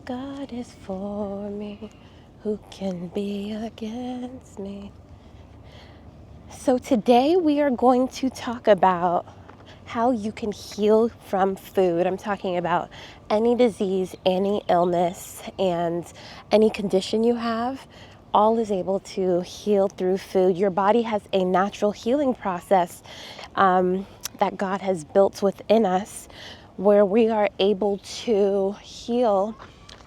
God is for me. Who can be against me? So, today we are going to talk about how you can heal from food. I'm talking about any disease, any illness, and any condition you have. All is able to heal through food. Your body has a natural healing process that God has built within us where we are able to heal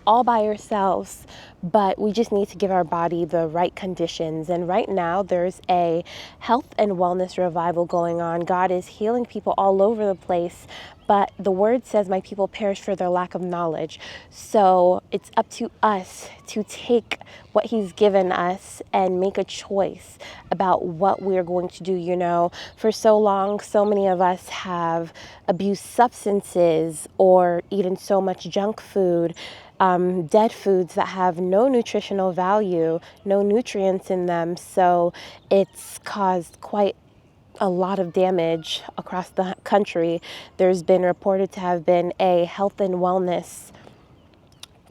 all by ourselves, but we just need to give our body the right conditions. And right now, there's a health and wellness revival going on. God is healing people all over the place, but the word says, my people perish for their lack of knowledge. So it's up to us to take what He's given us and make a choice about what we're going to do. You know, for so long, so many of us have abused substances or eaten so much junk food, dead foods that have no nutritional value, no nutrients in them. So it's caused quite a lot of damage across the country. There's been reported to have been a health and wellness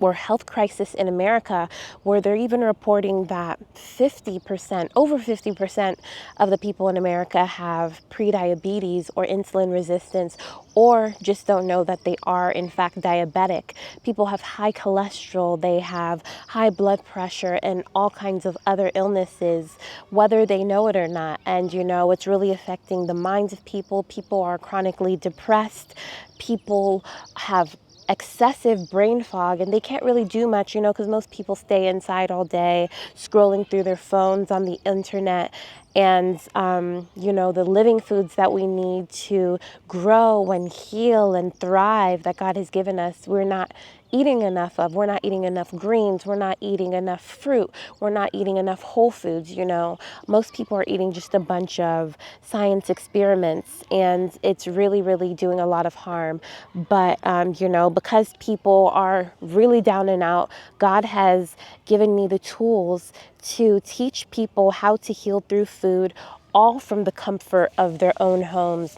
or health crisis in America, where they're even reporting that 50%, over 50% of the people in America have prediabetes or insulin resistance, or just don't know that they are in fact diabetic. People have high cholesterol, they have high blood pressure, and all kinds of other illnesses, whether they know it or not. And you know, it's really affecting the minds of people. People are chronically depressed. People have excessive brain fog, and they can't really do much, you know, because most people stay inside all day scrolling through their phones on the internet. And you know, the living foods that we need to grow and heal and thrive that God has given us, we're not eating enough of. We're not eating enough greens, we're not eating enough fruit, we're not eating enough whole foods. You know, most people are eating just a bunch of science experiments, and it's really doing a lot of harm. But you know, because people are really down and out, God has given me the tools to teach people how to heal through food, all from the comfort of their own homes.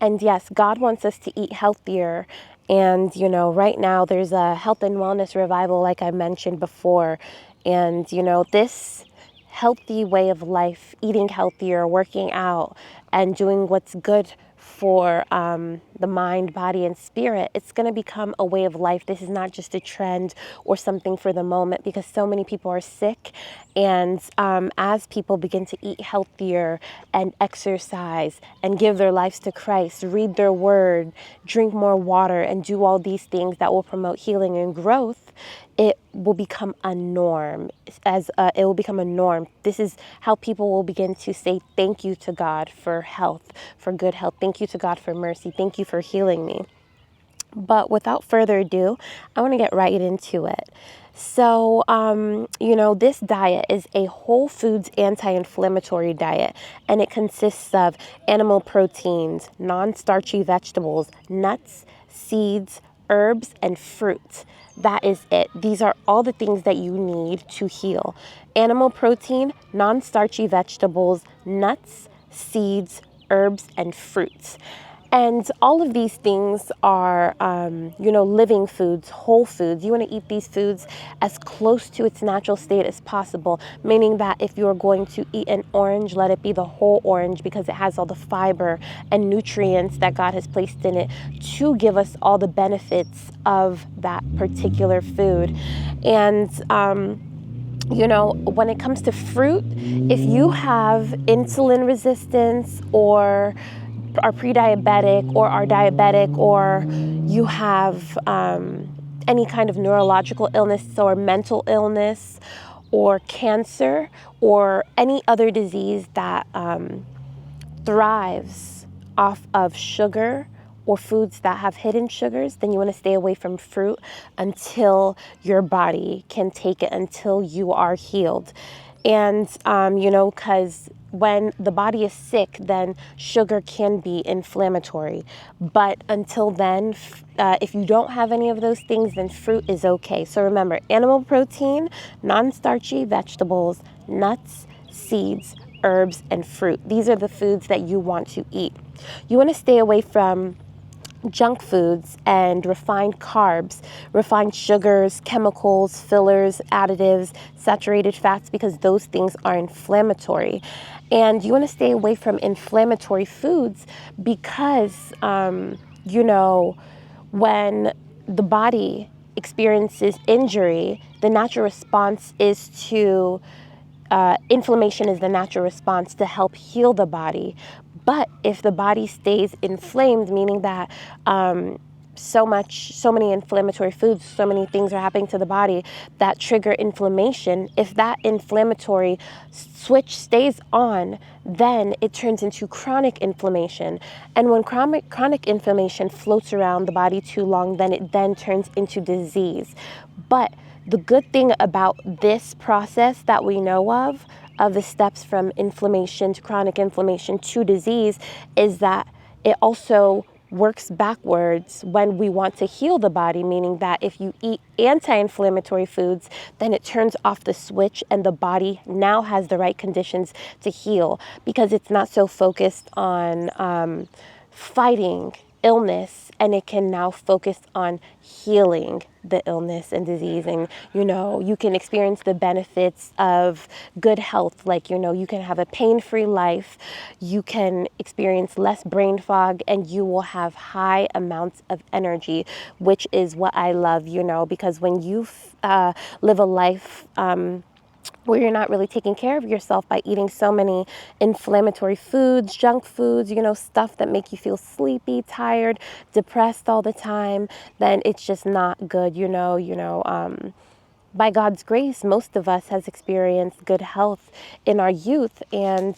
And yes, God wants us to eat healthier. And, you know, right now there's a health and wellness revival, like I mentioned before. And, you know, this healthy way of life, eating healthier, working out, and doing what's good for the mind, body, and spirit, it's going to become a way of life. This is not just a trend or something for the moment, because so many people are sick. And as people begin to eat healthier and exercise and give their lives to Christ, read their word, drink more water, and do all these things that will promote healing and growth, it will become a norm. It will become a norm. This is how people will begin to say thank you to God for health, for good health. Thank you to God for mercy. Thank you for healing me. But without further ado, I want to get right into it. So, you know, this diet is a whole foods anti-inflammatory diet, and it consists of animal proteins, non-starchy vegetables, nuts, seeds, herbs, and fruit. That is it. These are all the things that you need to heal. Animal protein, non-starchy vegetables, nuts, seeds, herbs, and fruits. And all of these things are, you know, living foods, whole foods. You want to eat these foods as close to its natural state as possible, meaning that if you're going to eat an orange, let it be the whole orange, because it has all the fiber and nutrients that God has placed in it to give us all the benefits of that particular food. And, you know, when it comes to fruit, if you have insulin resistance, or are pre-diabetic, or are diabetic, or you have any kind of neurological illness or mental illness or cancer or any other disease that thrives off of sugar or foods that have hidden sugars, then you want to stay away from fruit until your body can take it, until you are healed. And, you know, because when the body is sick, then sugar can be inflammatory. But until then, if you don't have any of those things, then fruit is okay. So remember, animal protein, non-starchy vegetables, nuts, seeds, herbs, and fruit. These are the foods that you want to eat. You want to stay away from junk foods and refined carbs, refined sugars, chemicals, fillers, additives, saturated fats, because those things are inflammatory. And you want to stay away from inflammatory foods because, when the body experiences injury, the natural response is to inflammation is the natural response to help heal the body. But if the body stays inflamed, meaning that so many inflammatory foods, so many things are happening to the body that trigger inflammation, if that inflammatory switch stays on, then it turns into chronic inflammation. And when chronic inflammation floats around the body too long, then it then turns into disease. But the good thing about this process that we know of the steps from inflammation to chronic inflammation to disease, is that it also works backwards when we want to heal the body, meaning that if you eat anti-inflammatory foods, then it turns off the switch and the body now has the right conditions to heal, because it's not so focused on fighting illness, and it can now focus on healing the illness and disease. And you can experience the benefits of good health, like you can have a pain-free life, you can experience less brain fog, and you will have high amounts of energy, which is what I love, because when you live a life where you're not really taking care of yourself by eating so many inflammatory foods, junk foods, stuff that make you feel sleepy, tired, depressed all the time, then it's just not good, by God's grace, most of us has experienced good health in our youth, and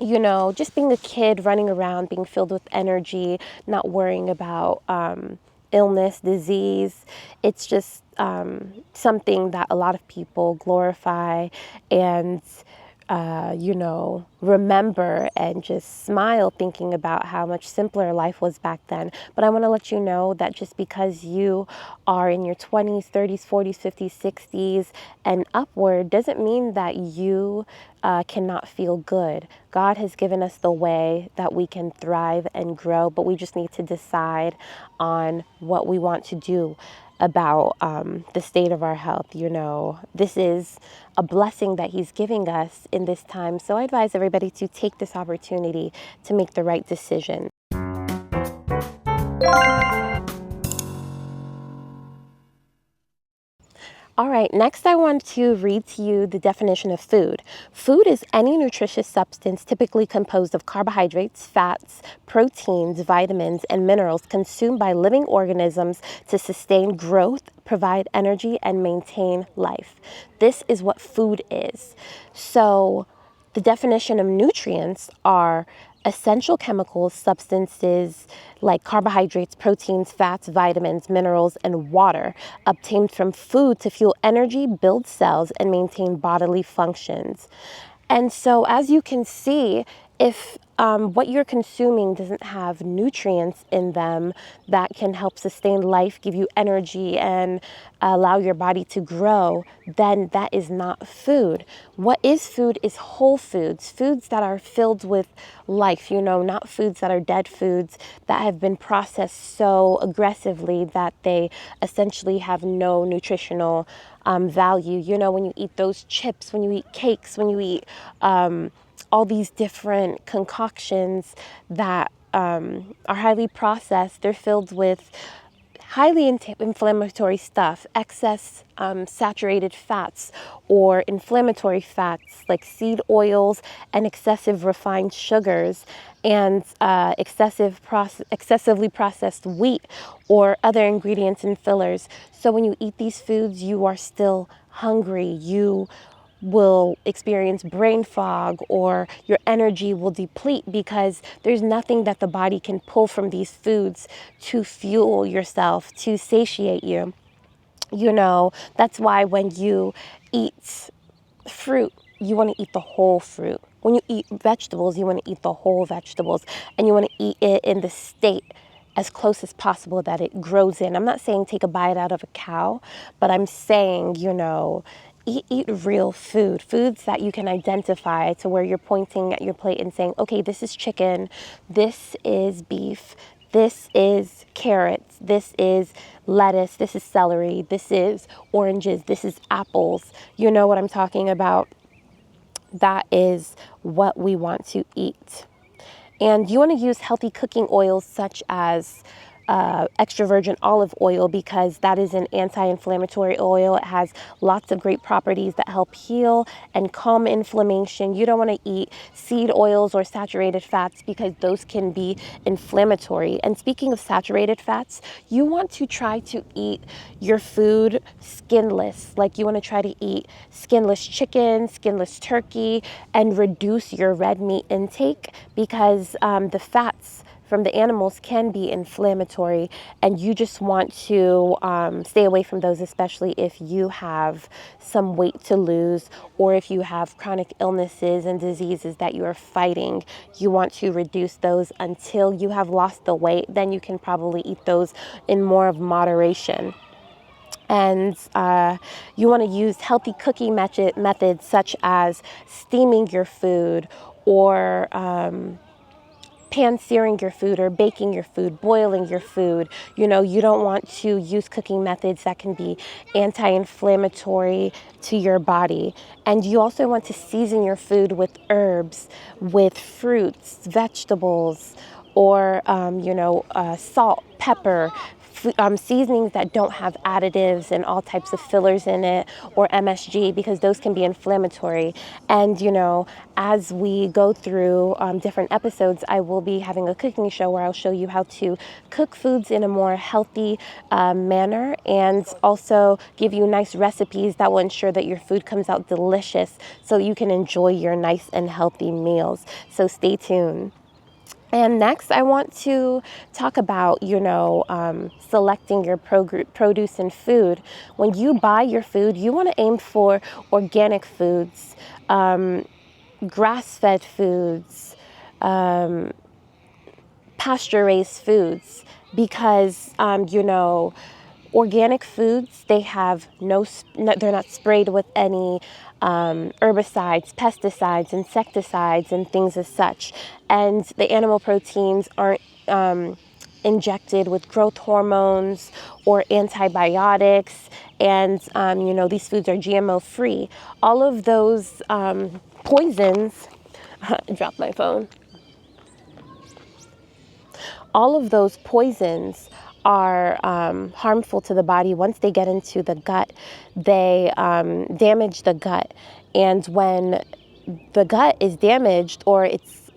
just being a kid, running around, being filled with energy, not worrying about illness, disease. It's just something that a lot of people glorify and, remember and just smile thinking about how much simpler life was back then. But I want to let you know that just because you are in your 20s, 30s, 40s, 50s, 60s, and upward doesn't mean that you cannot feel good. God has given us the way that we can thrive and grow, but we just need to decide on what we want to do about the state of our health. This is a blessing that He's giving us in this time. So I advise everybody to take this opportunity to make the right decision. All right, next I want to read to you the definition of food. Food is any nutritious substance typically composed of carbohydrates, fats, proteins, vitamins, and minerals consumed by living organisms to sustain growth, provide energy, and maintain life. This is what food is. So the definition of nutrients are essential chemicals, substances like carbohydrates, proteins, fats, vitamins, minerals, and water obtained from food to fuel energy, build cells, and maintain bodily functions. And so, as you can see, if what you're consuming doesn't have nutrients in them that can help sustain life, give you energy, and allow your body to grow, then that is not food. What is food is whole foods, foods that are filled with life, not foods that are dead foods that have been processed so aggressively that they essentially have no nutritional value. When you eat those chips, when you eat cakes, when you eat all these different concoctions that are highly processed, they're filled with highly inflammatory stuff, excess saturated fats or inflammatory fats like seed oils and excessive refined sugars and excessively processed wheat or other ingredients and fillers. So when you eat these foods, you are still hungry. You will experience brain fog, or your energy will deplete because there's nothing that the body can pull from these foods to fuel yourself, to satiate you. That's why when you eat fruit, you want to eat the whole fruit. When you eat vegetables, you want to eat the whole vegetables, and you want to eat it in the state as close as possible that it grows in. I'm not saying take a bite out of a cow, but I'm saying, eat real food, foods that you can identify, to where you're pointing at your plate and saying, okay, this is chicken, this is beef, this is carrots, this is lettuce, this is celery, this is oranges, this is apples. You know what I'm talking about? That is what we want to eat. And you want to use healthy cooking oils such as extra virgin olive oil, because that is an anti-inflammatory oil. It has lots of great properties that help heal and calm inflammation. You don't want to eat seed oils or saturated fats because those can be inflammatory. And speaking of saturated fats, you want to try to eat your food skinless. Like you want to try to eat skinless chicken, skinless turkey, and reduce your red meat intake, because the fats from the animals can be inflammatory, and you just want to stay away from those, especially if you have some weight to lose or if you have chronic illnesses and diseases that you are fighting. You want to reduce those until you have lost the weight. Then you can probably eat those in more of moderation. And you want to use healthy cooking methods such as steaming your food, or pan-searing your food, or baking your food, boiling your food. You know, you don't want to use cooking methods that can be anti-inflammatory to your body. And you also want to season your food with herbs, with fruits, vegetables, or, salt, pepper, seasonings that don't have additives and all types of fillers in it, or MSG, because those can be inflammatory. And, as we go through different episodes, I will be having a cooking show where I'll show you how to cook foods in a more healthy manner, and also give you nice recipes that will ensure that your food comes out delicious so you can enjoy your nice and healthy meals. So stay tuned. And next, I want to talk about, selecting your produce and food. When you buy your food, you want to aim for organic foods, grass-fed foods, pasture-raised foods, because, organic foods, they have they're not sprayed with any herbicides, pesticides, insecticides, and things as such. And the animal proteins aren't injected with growth hormones or antibiotics. And, these foods are GMO free. All of those poisons, drop my phone. All of those poisons are harmful to the body. Once they get into the gut, they damage the gut. And when the gut is damaged, or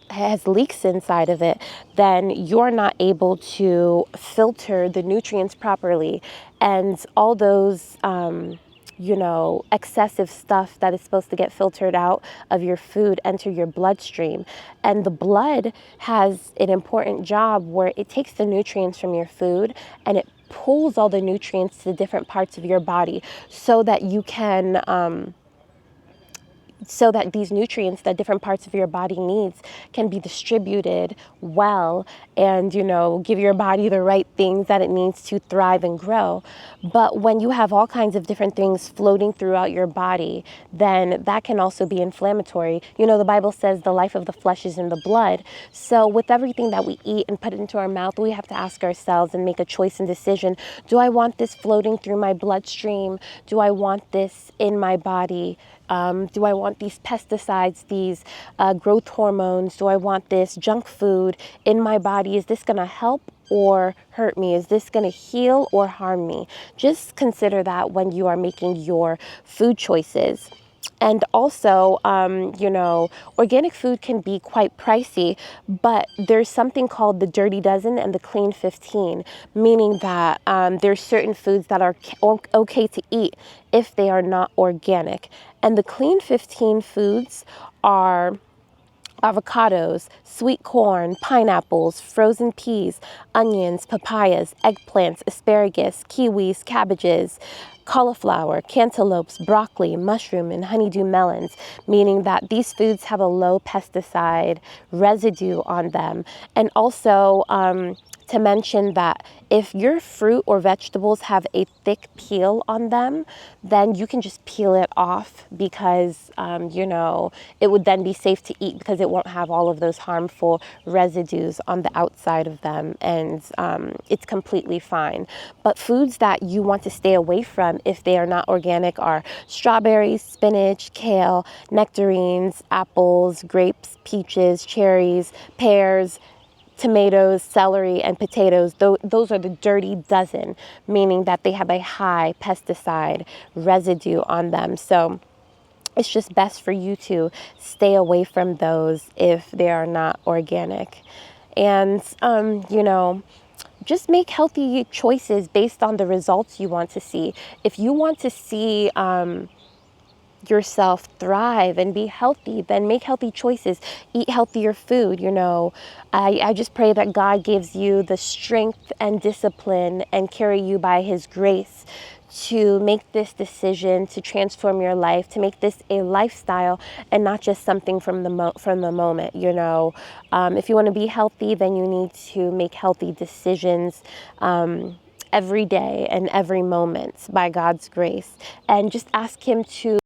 has leaks inside of it, then you're not able to filter the nutrients properly. And all those excessive stuff that is supposed to get filtered out of your food enter your bloodstream. And the blood has an important job where it takes the nutrients from your food and it pulls all the nutrients to different parts of your body, so that you can so that these nutrients that different parts of your body needs can be distributed well, and, give your body the right things that it needs to thrive and grow. But when you have all kinds of different things floating throughout your body, then that can also be inflammatory. The Bible says the life of the flesh is in the blood. So with everything that we eat and put into our mouth, we have to ask ourselves and make a choice and decision. Do I want this floating through my bloodstream? Do I want this in my body? Do I want these pesticides, these growth hormones? Do I want this junk food in my body? Is this going to help or hurt me? Is this going to heal or harm me? Just consider that when you are making your food choices. And also, organic food can be quite pricey, but there's something called the Dirty Dozen and the Clean 15, meaning that there's certain foods that are okay to eat if they are not organic. And the Clean 15 foods are avocados, sweet corn, pineapples, frozen peas, onions, papayas, eggplants, asparagus, kiwis, cabbages, cauliflower, cantaloupes, broccoli, mushroom, and honeydew melons, meaning that these foods have a low pesticide residue on them. And also, to mention that if your fruit or vegetables have a thick peel on them, then you can just peel it off because, it would then be safe to eat because it won't have all of those harmful residues on the outside of them, and it's completely fine. But foods that you want to stay away from if they are not organic are strawberries, spinach, kale, nectarines, apples, grapes, peaches, cherries, pears, tomatoes, celery, and potatoes. Those are the dirty dozen, meaning that they have a high pesticide residue on them. So it's just best for you to stay away from those if they are not organic. And, just make healthy choices based on the results you want to see. If you want to see yourself thrive and be healthy, then make healthy choices, eat healthier food. I just pray that God gives you the strength and discipline and carry you by his grace to make this decision, to transform your life, to make this a lifestyle and not just something from the moment. If you want to be healthy, then you need to make healthy decisions every day and every moment by God's grace, and just ask him to